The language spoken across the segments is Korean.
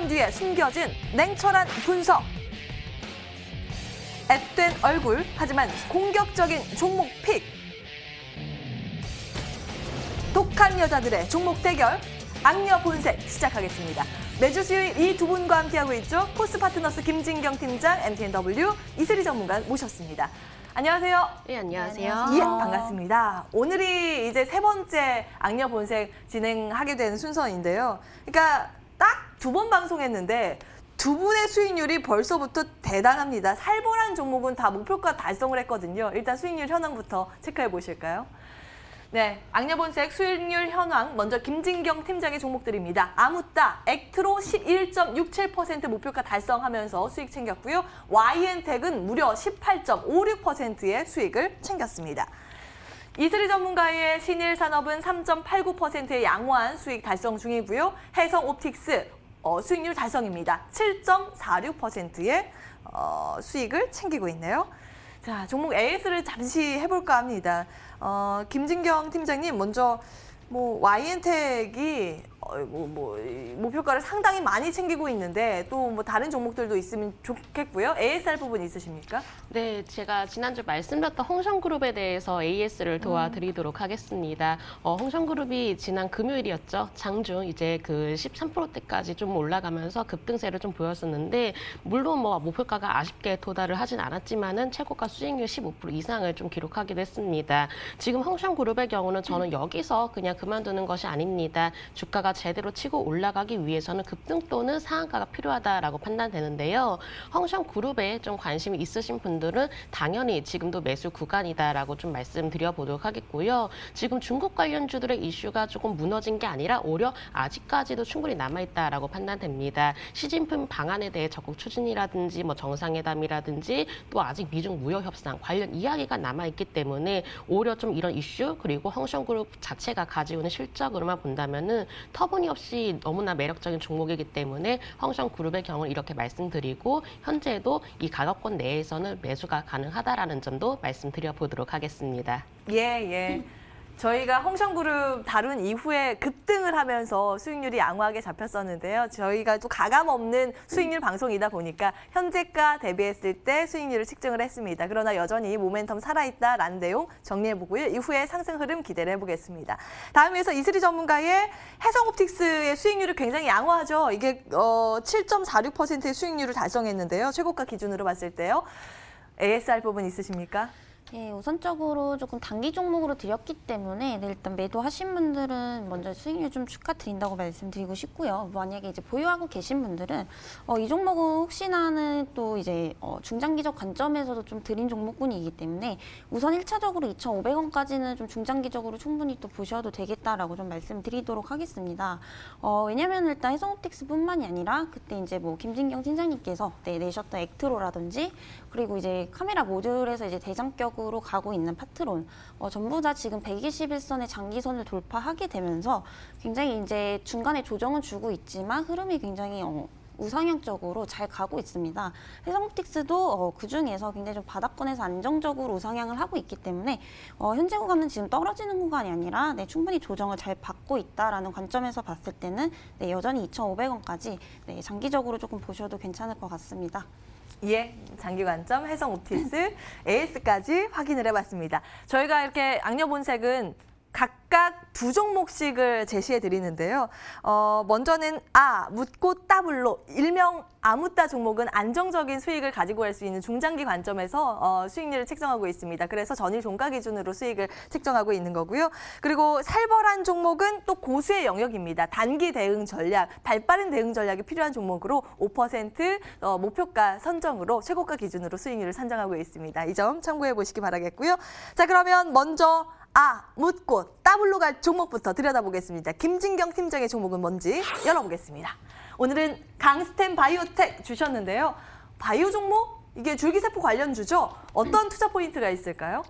표정 뒤에 숨겨진 냉철한 분석. 앳된 얼굴, 하지만 공격적인 종목 픽. 독한 여자들의 종목 대결, 악녀 본색 시작하겠습니다. 매주 수요일 이 두 분과 함께하고 있죠. 포스 파트너스 김진경 팀장, MTNW 이슬희 전문가 모셨습니다. 안녕하세요. 네, 안녕하세요. 예, 반갑습니다. 오늘이 이제 세 번째 악녀 본색 진행하게 된 순서인데요. 그러니까 딱 두 번 방송했는데 두 분의 수익률이 벌써부터 대단합니다. 살벌한 종목은 다 목표가 달성을 했거든요. 일단 수익률 현황부터 체크해 보실까요? 네, 악녀 본색 수익률 현황 먼저 김진경 팀장의 종목들입니다. 아무따, 액트로 11.67% 목표가 달성하면서 수익 챙겼고요. YN텍은 무려 18.56%의 수익을 챙겼습니다. 이슬희 전문가의 신일산업은 3.89%의 양호한 수익 달성 중이고요. 해성옵틱스 수익률 달성입니다. 7.46%의 수익을 챙기고 있네요. 자, 종목 AS를 잠시 해볼까 합니다. 김진경 팀장님, 먼저 YN텍이 목표가를 상당히 많이 챙기고 있는데 또 다른 종목들도 있으면 좋겠고요. ASR 부분 있으십니까? 네, 제가 지난주 말씀드렸던 홍성그룹에 대해서 AS를 도와드리도록 하겠습니다. 홍성그룹이 지난 금요일이었죠. 장중 이제 그 13%대까지 좀 올라가면서 급등세를 좀 보였었는데 물론 목표가가 아쉽게 도달을 하진 않았지만은 최고가 수익률 15% 이상을 좀 기록하기도 했습니다. 지금 홍성그룹의 경우는 저는 여기서 그냥 그만두는 것이 아닙니다. 주가가 제대로 치고 올라가기 위해서는 급등 또는 상한가가 필요하다라고 판단되는데요. 홍성그룹에 좀 관심이 있으신 분들은 당연히 지금도 매수 구간이다라고 좀 말씀드려 보도록 하겠고요. 지금 중국 관련주들의 이슈가 조금 무너진 게 아니라 오히려 아직까지도 충분히 남아있다라고 판단됩니다. 시진핑 방안에 대해 적극 추진이라든지 정상회담이라든지 또 아직 미중 무역 협상 관련 이야기가 남아있기 때문에 오히려 좀 이런 이슈 그리고 홍성그룹 자체가 가지고 있는 실적으로만 본다면은 터무니없이 너무나 매력적인 종목이기 때문에 홍성그룹의 경우는 이렇게 말씀드리고 현재도 이 가격권 내에서는 매수가 가능하다라는 점도 말씀드려 보도록 하겠습니다. 예. 저희가 홍성그룹 다룬 이후에 급등을 하면서 수익률이 양호하게 잡혔었는데요. 저희가 또 가감 없는 수익률 방송이다 보니까 현재가 대비했을 때 수익률을 측정을 했습니다. 그러나 여전히 모멘텀 살아있다라는 내용 정리해보고요. 이후에 상승 흐름 기대를 해보겠습니다. 다음에서 이슬희 전문가의 해성옵틱스의 수익률이 굉장히 양호하죠. 이게 7.46%의 수익률을 달성했는데요. 최고가 기준으로 봤을 때요. ASR 부분 있으십니까? 네, 우선적으로 조금 단기 종목으로 드렸기 때문에 일단 매도하신 분들은 먼저 수익률 좀 축하드린다고 말씀드리고 싶고요. 만약에 이제 보유하고 계신 분들은 이 종목은 혹시나는 또 이제 중장기적 관점에서도 좀 드린 종목군이기 때문에 우선 1차적으로 2,500원까지는 좀 중장기적으로 충분히 또 보셔도 되겠다라고 좀 말씀드리도록 하겠습니다. 왜냐면 일단 해성옵틱스뿐만이 아니라 그때 이제 김진경 팀장님께서 내셨던 액트로라든지 그리고 이제 카메라 모듈에서 이제 대장격으로 가고 있는 파트론 전부 다 지금 121선의 장기선을 돌파하게 되면서 굉장히 이제 중간에 조정은 주고 있지만 흐름이 굉장히 우상향적으로 잘 가고 있습니다. 해성옵틱스도 그중에서 굉장히 좀 바닥권에서 안정적으로 우상향을 하고 있기 때문에 현재 구간은 지금 떨어지는 구간이 아니라 충분히 조정을 잘 받고 있다라는 관점에서 봤을 때는 여전히 2,500원까지 장기적으로 조금 보셔도 괜찮을 것 같습니다. 예, 장기 관점 해성옵틱스 AS까지 확인을 해봤습니다. 저희가 이렇게 악녀 본색은 각각 두 종목씩을 제시해 드리는데요. 먼저는 묻고 따블로 일명 아무따 종목은 안정적인 수익을 가지고 갈 수 있는 중장기 관점에서 수익률을 책정하고 있습니다. 그래서 전일 종가 기준으로 수익을 책정하고 있는 거고요. 그리고 살벌한 종목은 또 고수의 영역입니다. 단기 대응 전략, 발빠른 대응 전략이 필요한 종목으로 5% 목표가 선정으로 최고가 기준으로 수익률을 산정하고 있습니다. 이 점 참고해 보시기 바라겠고요. 자, 그러면 먼저 묻고 따블로 갈 종목부터 들여다보겠습니다. 김진경 팀장의 종목은 뭔지 열어보겠습니다. 오늘은 강스템 바이오텍 주셨는데요. 바이오 종목? 이게 줄기세포 관련주죠? 어떤 투자 포인트가 있을까요?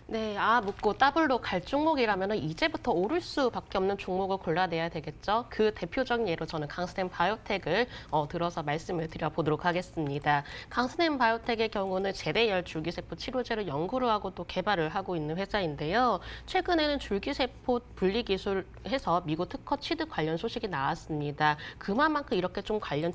네, 묻고 더블로 갈 종목이라면 이제부터 오를 수밖에 없는 종목을 골라내야 되겠죠. 그 대표적인 예로 저는 강스템 바이오텍을 들어서 말씀을 드려보도록 하겠습니다. 강스템 바이오텍의 경우는 제대열 줄기세포 치료제를 연구를 하고 또 개발을 하고 있는 회사인데요. 최근에는 줄기세포 분리 기술해서 미국 특허 취득 관련 소식이 나왔습니다. 그만큼 이렇게 좀 관련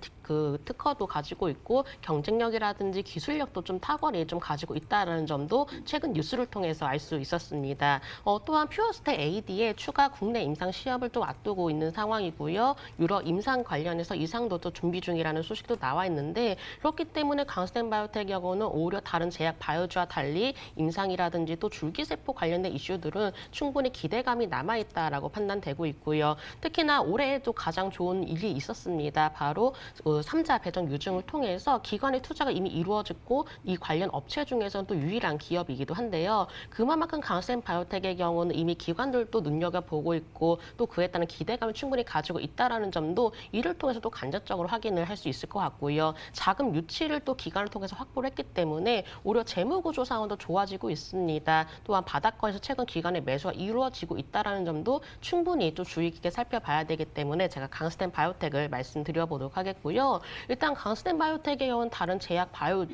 특허도 가지고 있고 경쟁력이라든지 기술력도 좀 탁월히 좀 가지고 있다는 점도 최근 뉴스를 통해서 알 수 있었습니다. 또한 퓨어스텍 AD의 추가 국내 임상 시험을 또 앞두고 있는 상황이고요. 유럽 임상 관련해서 이상도 또 준비 중이라는 소식도 나와 있는데 그렇기 때문에 강스템 바이오텍의 경우는 오히려 다른 제약 바이오주와 달리 임상이라든지 또 줄기세포 관련된 이슈들은 충분히 기대감이 남아있다라고 판단되고 있고요. 특히나 올해에도 가장 좋은 일이 있었습니다. 바로 3자 배정 유증을 통해서 기관의 투자가 이미 이루어졌고 이 관련 업체 중에서는 또 유일한 기업이기도 한데요. 그만큼 강스템 바이오텍의 경우는 이미 기관들도 눈여겨보고 있고 또 그에 따른 기대감을 충분히 가지고 있다는 점도 이를 통해서 또 간접적으로 확인을 할 수 있을 것 같고요. 자금 유치를 또 기관을 통해서 확보를 했기 때문에 오히려 재무구조 상황도 좋아지고 있습니다. 또한 바닥권에서 최근 기관의 매수가 이루어지고 있다는 점도 충분히 또 주의 깊게 살펴봐야 되기 때문에 제가 강스템 바이오텍을 말씀드려보도록 하겠고요. 일단 강스템 바이오텍의 경우는 다른 제약 바이오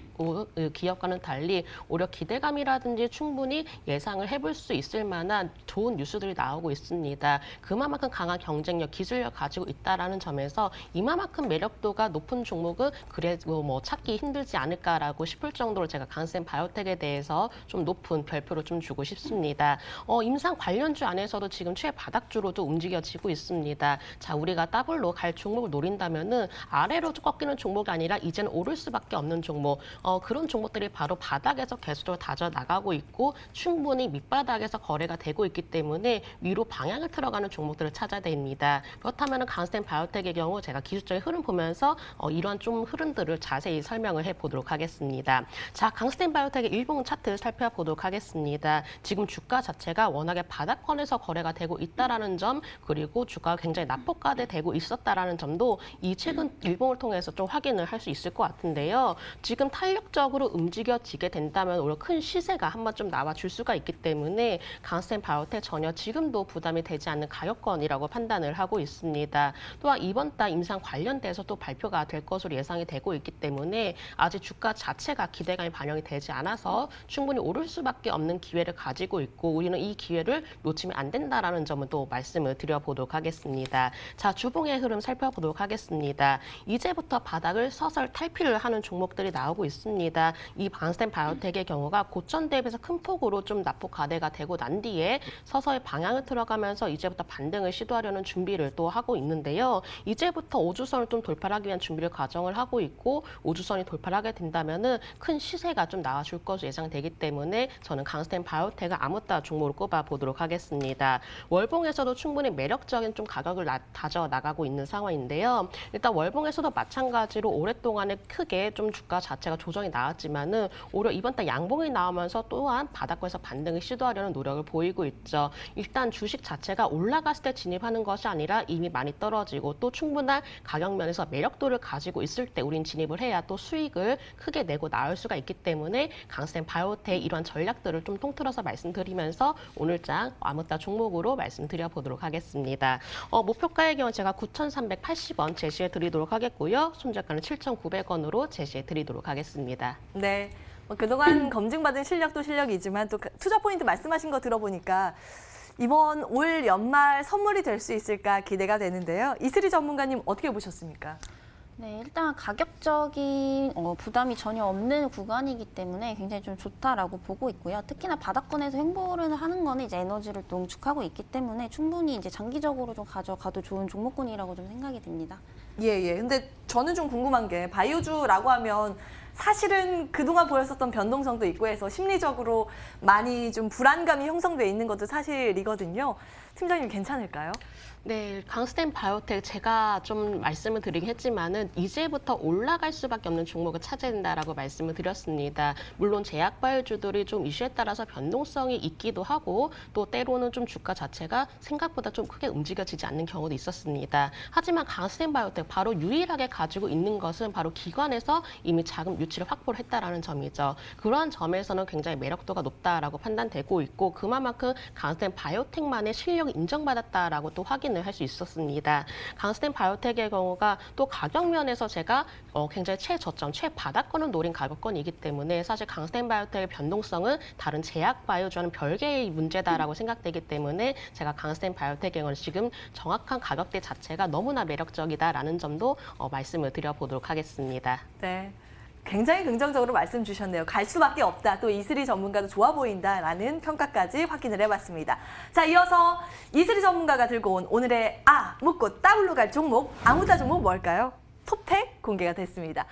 기업과는 달리 오히려 기대감이라든지 충분히 예상을 해볼 수 있을 만한 좋은 뉴스들이 나오고 있습니다. 그만큼 강한 경쟁력, 기술력 가지고 있다는 점에서 이만큼 매력도가 높은 종목은 그래도 뭐 찾기 힘들지 않을까라고 싶을 정도로 제가 강스템 바이오텍에 대해서 좀 높은 별표를 좀 주고 싶습니다. 임상 관련주 안에서도 지금 최바닥주로도 움직여지고 있습니다. 자, 우리가 더블로 갈 종목을 노린다면은 아래로 꺾이는 종목이 아니라 이제는 오를 수밖에 없는 종목. 그런 종목들이 바로 바닥에서 계속적으로 다져 나가고 있고 충분히 밑바닥에서 거래가 되고 있기 때문에 위로 방향을 틀어가는 종목들을 찾아야 됩니다. 그렇다면 강스템 바이오텍의 경우 제가 기술적인 흐름 보면서 이러한 좀 흐름들을 자세히 설명을 해보도록 하겠습니다. 자, 강스템 바이오텍의 일봉 차트를 살펴보도록 하겠습니다. 지금 주가 자체가 워낙에 바닥권에서 거래가 되고 있다는 점 그리고 주가가 굉장히 낙폭과대되고 있었다는 점도 이 최근 일봉을 통해서 좀 확인을 할 수 있을 것 같은데요. 지금 탄력적으로 움직여지게 된다면 오히려 큰 시세가 한번 좀 나와줄 수가 있기 때문에 강스템 바이오텍 전혀 지금도 부담이 되지 않는 가격권이라고 판단을 하고 있습니다. 또한 이번 달 임상 관련돼서 또 발표가 될 것으로 예상이 되고 있기 때문에 아직 주가 자체가 기대감이 반영이 되지 않아서 충분히 오를 수밖에 없는 기회를 가지고 있고 우리는 이 기회를 놓치면 안 된다라는 점은 또 말씀을 드려보도록 하겠습니다. 자, 주봉의 흐름 살펴보도록 하겠습니다. 이제부터 바닥을 서서히 탈피를 하는 종목들이 나오고 있습니다. 이 강스템 바이오텍의 경우가 고점 대비해서 큰 폭으로 좀 낙폭 과대가 되고 난 뒤에 서서히 방향을 틀어가면서 이제부터 반등을 시도하려는 준비를 또 하고 있는데요. 이제부터 5주선을 좀 돌파하기 위한 준비를 가정을 하고 있고 5주선이 돌파하게 된다면은 큰 시세가 좀 나와줄 것으로 예상되기 때문에 저는 강스템 바이오텍을 아무따 종목으로 꼽아보도록 하겠습니다. 월봉에서도 충분히 매력적인 좀 가격을 다져 나가고 있는 상황인데요. 일단 월봉에서도 마찬가지로 오랫동안에 크게 좀 주가 자체가 조정이 나왔지만은 오히려 이번 달 양봉이 나오면서 또한 바닥권에서 반등을 시도하려는 노력을 보이고 있죠. 일단 주식 자체가 올라갔을 때 진입하는 것이 아니라 이미 많이 떨어지고 또 충분한 가격 면에서 매력도를 가지고 있을 때 우린 진입을 해야 또 수익을 크게 내고 나올 수가 있기 때문에 강스템 바이오텍 이런 전략들을 좀 통틀어서 말씀드리면서 오늘장 아무따 종목으로 말씀드려보도록 하겠습니다. 목표가의 경우 제가 9,380원 제시해 드리도록 하겠고요. 손절가는 7,900원으로 제시해 드리도록 하겠습니다. 네. 그동안 검증받은 실력도 실력이지만 또 투자 포인트 말씀하신 거 들어보니까 이번 올 연말 선물이 될 수 있을까 기대가 되는데요. 이슬이 전문가님 어떻게 보셨습니까? 네, 일단 가격적인 부담이 전혀 없는 구간이기 때문에 굉장히 좀 좋다라고 보고 있고요. 특히나 바닥권에서 횡보를 하는 거는 이제 에너지를 농축하고 있기 때문에 충분히 이제 장기적으로 좀 가져가도 좋은 종목군이라고 좀 생각이 됩니다. 예. 근데 저는 좀 궁금한 게 바이오주라고 하면 사실은 그동안 보였었던 변동성도 있고 해서 심리적으로 많이 좀 불안감이 형성돼 있는 것도 사실이거든요. 팀장님 괜찮을까요? 네, 강스텐 바이오텍 제가 좀 말씀을 드리긴 했지만은 이제부터 올라갈 수밖에 없는 종목을 찾아야 된다라고 말씀을 드렸습니다. 물론 제약 바이오주들이 좀 이슈에 따라서 변동성이 있기도 하고 또 때로는 좀 주가 자체가 생각보다 좀 크게 움직여지지 않는 경우도 있었습니다. 하지만 강스텐 바이오텍 바로 유일하게 가지고 있는 것은 바로 기관에서 이미 자금 유치를 확보를 했다라는 점이죠. 그러한 점에서는 굉장히 매력도가 높다라고 판단되고 있고 그만큼 강스텐 바이오텍만의 실력이 인정받았다라고 또 확인을 할 수 있었습니다. 강스텐 바이오텍의 경우가 또 가격 면에서 제가 굉장히 최저점, 최바닥권을 노린 가격권이기 때문에 사실 강스텐 바이오텍의 변동성은 다른 제약 바이오주와는 별개의 문제다라고 생각되기 때문에 제가 강스텐 바이오텍의 경우는 지금 정확한 가격대 자체가 너무나 매력적이다라는 점도 말씀을 드려보도록 하겠습니다. 네. 굉장히 긍정적으로 말씀 주셨네요. 갈 수밖에 없다. 또 이슬이 전문가도 좋아 보인다라는 평가까지 확인을 해봤습니다. 자, 이어서 이슬이 전문가가 들고 온 오늘의 묻고 따블로 갈 종목, 아무다 종목 뭘까요? 톱텍 공개가 됐습니다.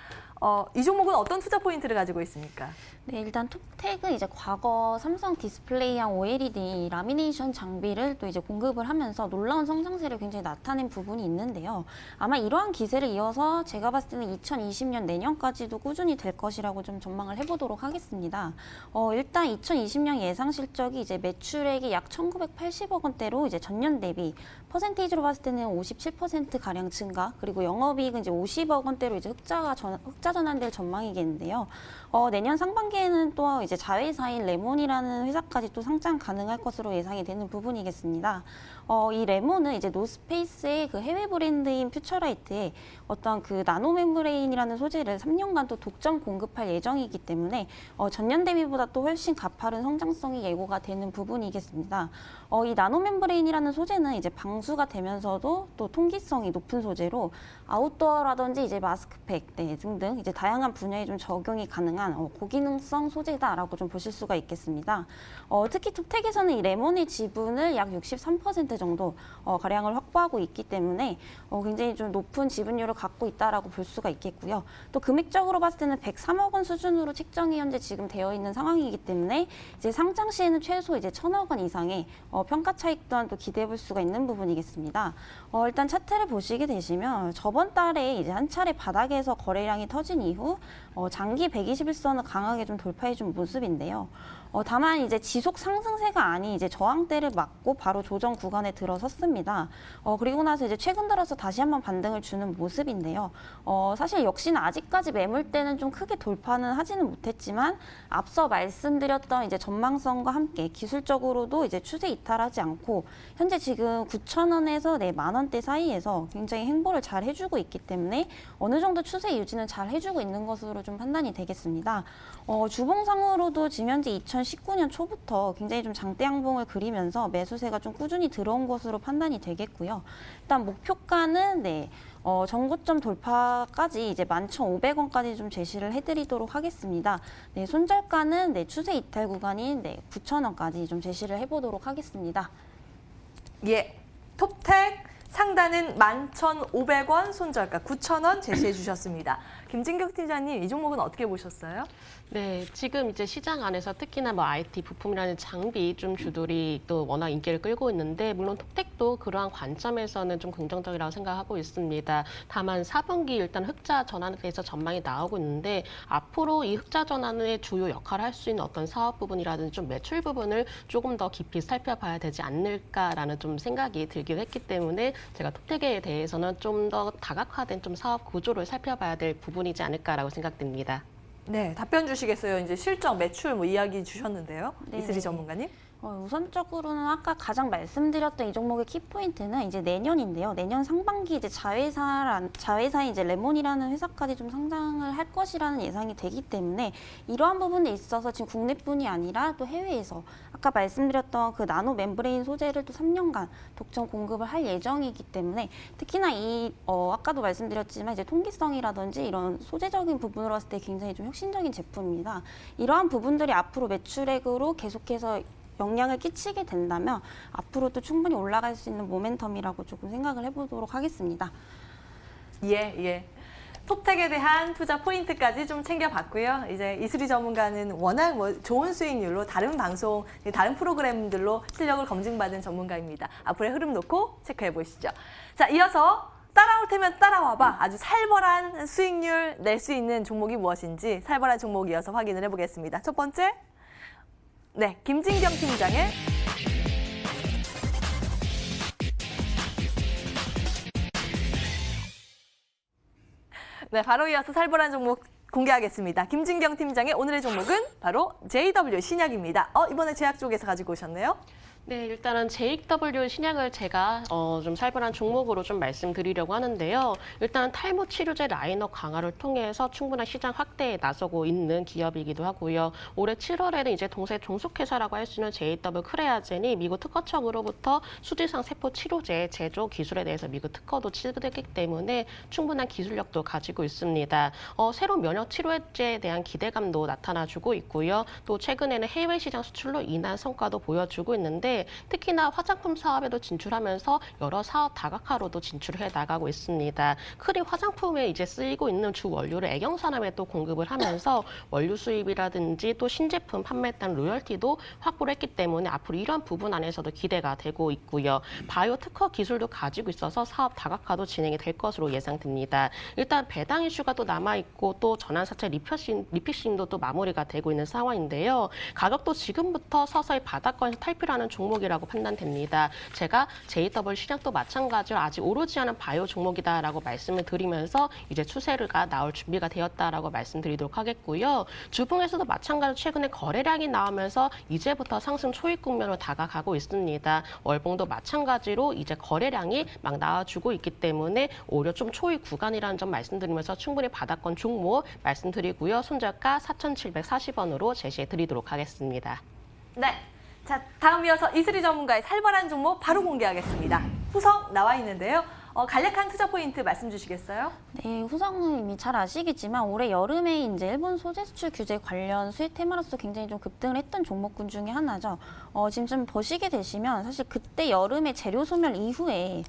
이 종목은 어떤 투자 포인트를 가지고 있습니까? 네, 일단 톱텍은 이제 과거 삼성 디스플레이랑 OLED 라미네이션 장비를 또 이제 공급을 하면서 놀라운 성장세를 굉장히 나타낸 부분이 있는데요. 아마 이러한 기세를 이어서 제가 봤을 때는 2020년 내년까지도 꾸준히 될 것이라고 좀 전망을 해보도록 하겠습니다. 일단 2020년 예상 실적이 이제 매출액이 약 1,980억 원대로 이제 전년 대비 퍼센테이지로 봤을 때는 57% 가량 증가, 그리고 영업이익은 이제 50억 원대로 이제 흑자 전환될 전망이겠는데요. 내년 상반기에는 또 이제 자회사인 레몬이라는 회사까지 또 상장 가능할 것으로 예상이 되는 부분이겠습니다. 이 레몬은 이제 노스페이스의 그 해외 브랜드인 퓨처라이트에 어떤 그 나노 멤브레인이라는 소재를 3년간 또 독점 공급할 예정이기 때문에 전년 대비보다 또 훨씬 가파른 성장성이 예고가 되는 부분이겠습니다. 이 나노 멤브레인이라는 소재는 이제 방수가 되면서도 또 통기성이 높은 소재로 아웃도어라든지 이제 마스크팩 등등 이제 다양한 분야에 좀 적용이 가능한 고기능성 소재다라고 좀 보실 수가 있겠습니다. 특히 톱텍에서는 이 레몬의 지분을 약 63% 정도 가량을 확보하고 있기 때문에 굉장히 좀 높은 지분율을 갖고 있다라고 볼 수가 있겠고요. 또 금액적으로 봤을 때는 103억 원 수준으로 책정이 현재 지금 되어 있는 상황이기 때문에 이제 상장 시에는 최소 이제 1,000억 원 이상의 평가 차익 또한 또 기대해 볼 수가 있는 부분이겠습니다. 일단 차트를 보시게 되시면 저번 달에 이제 한 차례 바닥에서 거래량이 터진 이후 장기 121선을 강하게 좀 돌파해 준 모습인데요. 다만 이제 지속 상승세가 아닌 이제 저항대를 맞고 바로 조정 구간에 들어섰습니다. 그리고 나서 이제 최근 들어서 다시 한번 반등을 주는 모습인데요. 사실 역시나 아직까지 매물대는 좀 크게 돌파는 하지는 못했지만 앞서 말씀드렸던 이제 전망성과 함께 기술적으로도 이제 추세 이탈하지 않고 현재 지금 9,000원에서 10,000원대 사이에서 굉장히 행보를 잘 해주고 있기 때문에 어느 정도 추세 유지는 잘 해주고 있는 것으로 좀 판단이 되겠습니다. 주봉상으로도 지금 현재 2019년 초부터 굉장히 좀 장대 양봉을 그리면서 매수세가 좀 꾸준히 들어온 것으로 판단이 되겠고요. 일단 목표가는 전고점 돌파까지 이제 11,500원까지 좀 제시를 해드리도록 하겠습니다. 손절가는 추세 이탈 구간인 9,000원까지 좀 제시를 해보도록 하겠습니다. 예, 톱텍 상단은 11,500원, 손절가 9,000원 제시해 주셨습니다. 김진격 팀장님, 이 종목은 어떻게 보셨어요? 네, 지금 이제 시장 안에서 특히나 뭐 IT 부품이라는 장비 좀 주들이 또 워낙 인기를 끌고 있는데 물론 톱텍도 그러한 관점에서는 좀 긍정적이라고 생각하고 있습니다. 다만 4분기 일단 흑자 전환에 대해서 전망이 나오고 있는데 앞으로 이 흑자 전환의 주요 역할을 할 수 있는 어떤 사업 부분이라든지 좀 매출 부분을 조금 더 깊이 살펴봐야 되지 않을까라는 좀 생각이 들기도 했기 때문에 제가 톱텍에 대해서는 좀 더 다각화된 좀 사업 구조를 살펴봐야 될 부분이지 않을까라고 생각됩니다. 네, 답변 주시겠어요? 이제 실적, 매출 뭐 이야기 주셨는데요. 네. 이슬이 전문가님. 우선적으로는 아까 가장 말씀드렸던 이 종목의 키포인트는 이제 내년인데요. 내년 상반기 이제 자회사인 이제 레몬이라는 회사까지 좀 상장을 할 것이라는 예상이 되기 때문에 이러한 부분에 있어서 지금 국내뿐이 아니라 또 해외에서 아까 말씀드렸던 그 나노 멤브레인 소재를 또 3년간 독점 공급을 할 예정이기 때문에 특히나 아까도 말씀드렸지만 이제 통기성이라든지 이런 소재적인 부분으로 봤을 때 굉장히 좀 혁신적인 제품입니다. 이러한 부분들이 앞으로 매출액으로 계속해서 영향을 끼치게 된다면 앞으로도 충분히 올라갈 수 있는 모멘텀이라고 조금 생각을 해보도록 하겠습니다. 예. 톱텍에 대한 투자 포인트까지 좀 챙겨봤고요. 이제 이수리 전문가는 워낙 좋은 수익률로 다른 방송, 다른 프로그램들로 실력을 검증받은 전문가입니다. 앞으로의 흐름 놓고 체크해 보시죠. 자, 이어서 따라올 테면 따라와봐. 아주 살벌한 수익률 낼 수 있는 종목이 무엇인지 살벌한 종목 이어서 확인을 해보겠습니다. 첫 번째, 네, 김진경 팀장의 네, 바로 이어서 살벌한 종목 공개하겠습니다. 김진경 팀장의 오늘의 종목은 바로 JW 신약입니다. 이번에 제약 쪽에서 가지고 오셨네요. 네, 일단은 JW 신약을 제가 좀 살벌한 종목으로 좀 말씀드리려고 하는데요. 일단 탈모 치료제 라인업 강화를 통해서 충분한 시장 확대에 나서고 있는 기업이기도 하고요. 올해 7월에는 이제 동생 종속회사라고 할 수 있는 JW 크레아젠이 미국 특허청으로부터 수지상 세포 치료제 제조 기술에 대해서 미국 특허도 취득했기 때문에 충분한 기술력도 가지고 있습니다. 새로운 면역 치료제에 대한 기대감도 나타나주고 있고요. 또 최근에는 해외 시장 수출로 인한 성과도 보여주고 있는데 특히나 화장품 사업에도 진출하면서 여러 사업 다각화로도 진출해 나가고 있습니다. 크림 화장품에 이제 쓰이고 있는 주 원료를 애경 산업에 또 공급을 하면서 원료 수입이라든지 또 신제품 판매에 따른 로열티도 확보를 했기 때문에 앞으로 이러한 부분 안에서도 기대가 되고 있고요. 바이오 특허 기술도 가지고 있어서 사업 다각화도 진행이 될 것으로 예상됩니다. 일단 배당 이슈가 또 남아있고 또 전환사채 리피싱도 또 마무리가 되고 있는 상황인데요. 가격도 지금부터 서서히 바닥권에서 탈피하는 종목이라고 판단됩니다. 제가 JW 신약도 마찬가지로 아직 오르지 않은 바이오 종목이다라고 말씀을 드리면서 이제 추세가 나올 준비가 되었다라고 말씀드리도록 하겠고요. 주봉에서도 마찬가지로 최근에 거래량이 나오면서 이제부터 상승 초입 국면으로 다가가고 있습니다. 월봉도 마찬가지로 이제 거래량이 막 나와주고 있기 때문에 오히려 좀 초입 구간이라는 점 말씀드리면서 충분히 바닥권 종목 말씀드리고요. 손절가 4,740원으로 제시해 드리도록 하겠습니다. 네. 자, 다음 이어서 이수리 전문가의 살벌한 종목 바로 공개하겠습니다. 후성 나와 있는데요. 간략한 투자 포인트 말씀 주시겠어요? 네, 후성은 이미 잘 아시겠지만 올해 여름에 이제 일본 소재 수출 규제 관련 수혜 테마로서 굉장히 좀 급등을 했던 종목군 중에 하나죠. 지금 좀 보시게 되시면 사실 그때 여름에 재료 소멸 이후에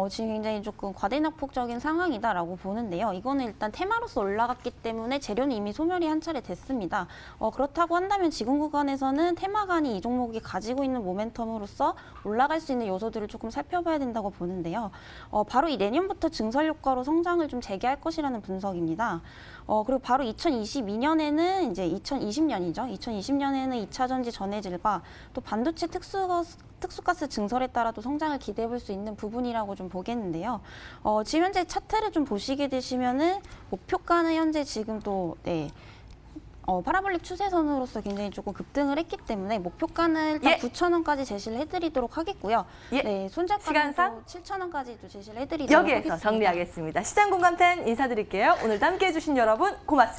지금 굉장히 조금 과대낙폭적인 상황이다라고 보는데요. 이거는 일단 테마로서 올라갔기 때문에 재료는 이미 소멸이 한 차례 됐습니다. 그렇다고 한다면 지금 구간에서는 테마간이 이 종목이 가지고 있는 모멘텀으로서 올라갈 수 있는 요소들을 조금 살펴봐야 된다고 보는데요. 바로 이 내년부터 증설 효과로 성장을 좀 재개할 것이라는 분석입니다. 그리고 바로 2022년에는 이제 2020년이죠. 2020년에는 2차 전지 전해질과 또 반도체 특수가스 증설에 따라도 성장을 기대해 볼 수 있는 부분이라고 좀 보겠는데요. 지금 현재 차트를 좀 보시게 되시면은 목표가는 현재 지금 또 파라볼릭 추세선으로서 굉장히 조금 급등을 했기 때문에 목표가는 일단 9,000원까지 제시를 해드리도록 하겠고요. 네, 손절가는 7,000원까지도 제시를 해드리도록 하겠습니다. 여기에서 정리하겠습니다. 시장 공감 10 인사드릴게요. 오늘도 함께해 주신 여러분 고맙습니다.